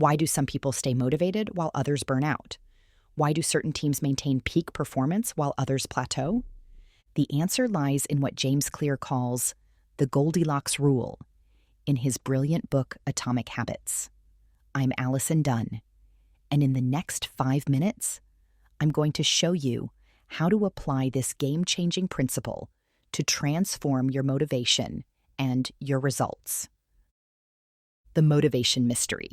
Why do some people stay motivated while others burn out? Why do certain teams maintain peak performance while others plateau? The answer lies in what James Clear calls the Goldilocks Rule in his brilliant book, Atomic Habits. I'm Allison Dunn, and in the next 5 minutes, I'm going to show you how to apply this game-changing principle to transform your motivation and your results. The motivation mystery.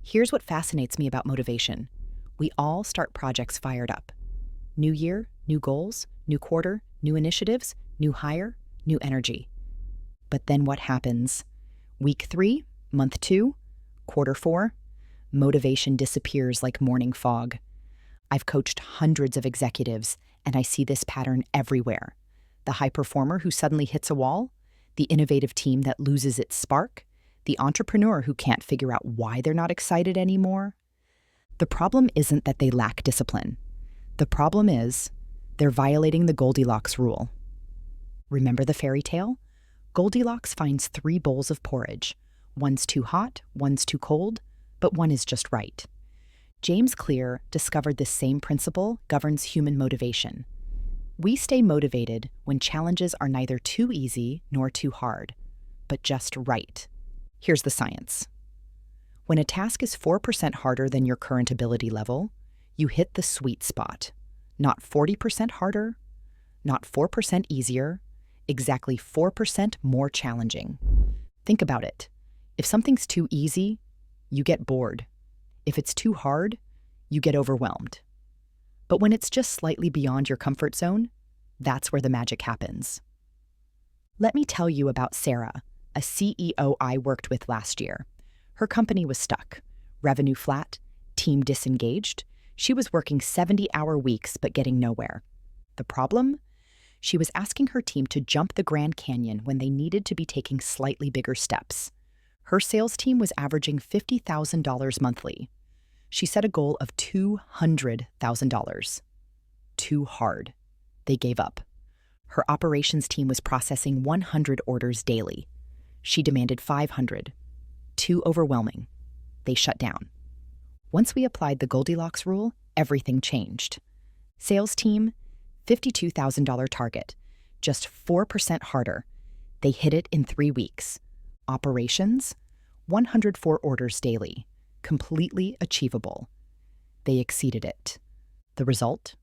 Here's what fascinates me about motivation. We all start projects fired up. New year, new goals, new quarter, new initiatives, new hire, new energy. But then what happens? Week 3, month 2, quarter 4, motivation disappears like morning fog. I've coached hundreds of executives, and I see this pattern everywhere. The high performer who suddenly hits a wall, the innovative team that loses its spark, the entrepreneur who can't figure out why they're not excited anymore. The problem isn't that they lack discipline. The problem is they're violating the Goldilocks Rule. Remember the fairy tale? Goldilocks finds 3 bowls of porridge. One's too hot, one's too cold, but one is just right. James Clear discovered this same principle governs human motivation. We stay motivated when challenges are neither too easy nor too hard, but just right. Here's the science. When a task is 4% harder than your current ability level, you hit the sweet spot. Not 40% harder, not 4% easier, exactly 4% more challenging. Think about it. If something's too easy, you get bored. If it's too hard, you get overwhelmed. But when it's just slightly beyond your comfort zone, that's where the magic happens. Let me tell you about Sarah, a CEO I worked with last year. Her company was stuck, revenue flat, team disengaged. She was working 70-hour weeks but getting nowhere. The problem? She was asking her team to jump the Grand Canyon when they needed to be taking slightly bigger steps. Her sales team was averaging $50,000 monthly. She set a goal of $200,000. Too hard. They gave up. Her operations team was processing 100 orders daily. She demanded 500. Too overwhelming. They shut down. Once we applied the Goldilocks Rule, everything changed. Sales team, $52,000 target, just 4% harder. They hit it in 3 weeks. Operations, 104 orders daily, completely achievable. They exceeded it. The result?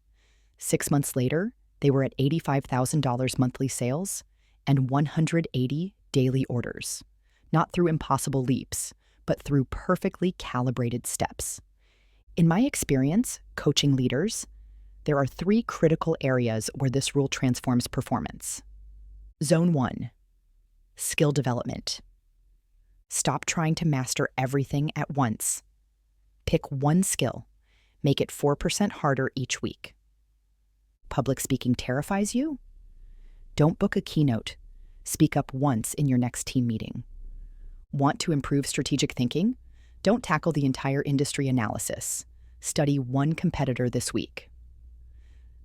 6 months later, they were at $85,000 monthly sales and 180 daily orders, not through impossible leaps, but through perfectly calibrated steps. In my experience coaching leaders, there are 3 critical areas where this rule transforms performance. Zone 1, skill development. Stop trying to master everything at once. Pick one skill. Make it 4% harder each week. Public speaking terrifies you? Don't book a keynote. Speak up once in your next team meeting. Want to improve strategic thinking? Don't tackle the entire industry analysis. Study one competitor this week.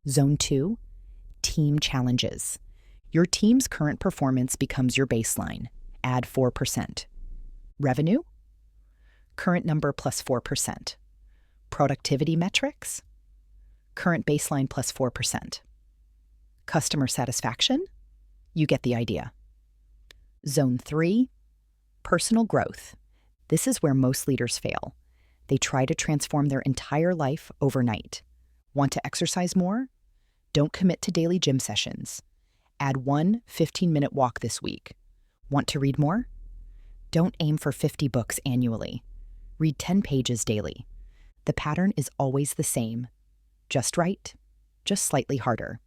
Zone 2, team challenges. Your team's current performance becomes your baseline. Add 4%. Revenue? Current number plus 4%. Productivity metrics? Current baseline plus 4%. Customer satisfaction? You get the idea. Zone 3, personal growth. This is where most leaders fail. They try to transform their entire life overnight. Want to exercise more? Don't commit to daily gym sessions. Add one 15-minute walk this week. Want to read more? Don't aim for 50 books annually. Read 10 pages daily. The pattern is always the same. Just right, just slightly harder,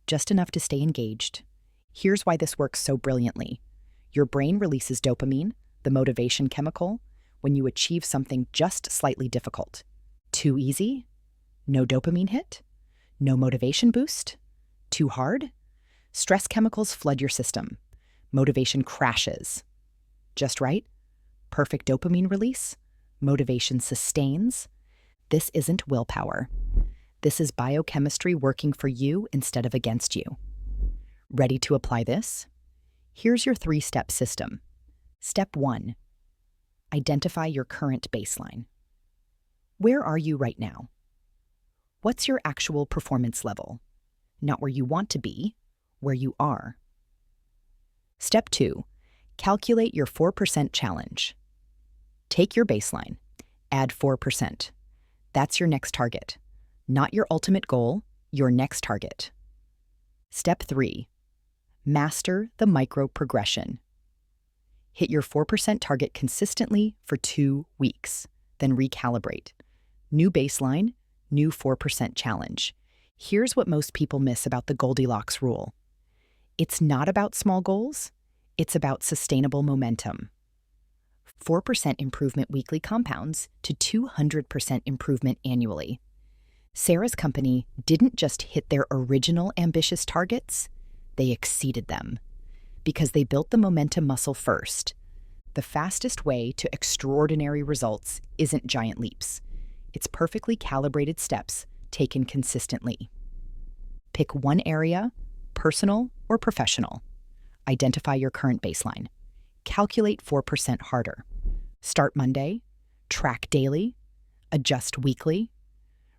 just enough to stay engaged. Here's why this works so brilliantly. Your brain releases dopamine, the motivation chemical, when you achieve something just slightly difficult. Too easy? No dopamine hit? No motivation boost? Too hard? Stress chemicals flood your system. Motivation crashes. Just right? Perfect dopamine release? Motivation sustains? This isn't willpower. This is biochemistry working for you instead of against you. Ready to apply this? Here's your 3-step system. Step 1. Identify your current baseline. Where are you right now? What's your actual performance level? Not where you want to be, where you are. Step 2. Calculate your 4% challenge. Take your baseline. Add 4%. That's your next target. Not your ultimate goal, your next target. Step 3. Master the micro-progression. Hit your 4% target consistently for 2 weeks, then recalibrate. New baseline, new 4% challenge. Here's what most people miss about the Goldilocks Rule. It's not about small goals, it's about sustainable momentum. 4% improvement weekly compounds to 200% improvement annually. Sarah's company didn't just hit their original ambitious targets, they exceeded them. Because they built the momentum muscle first. The fastest way to extraordinary results isn't giant leaps. It's perfectly calibrated steps taken consistently. Pick one area, personal or professional. Identify your current baseline. Calculate 4% harder. Start Monday, track daily, adjust weekly.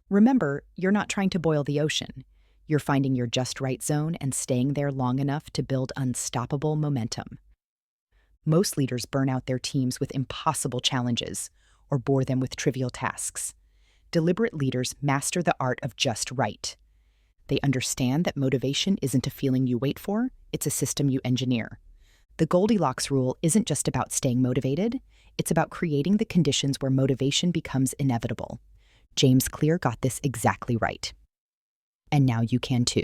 Remember, you're not trying to boil the ocean. You're finding your just right zone and staying there long enough to build unstoppable momentum. Most leaders burn out their teams with impossible challenges or bore them with trivial tasks. Deliberate leaders master the art of just right. They understand that motivation isn't a feeling you wait for, it's a system you engineer. The Goldilocks Rule isn't just about staying motivated, it's about creating the conditions where motivation becomes inevitable. James Clear got this exactly right. And now you can too.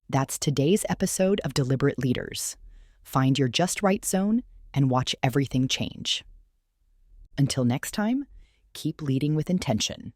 That's today's episode of Deliberate Leaders. Find your just right zone and watch everything change. Until next time, keep leading with intention.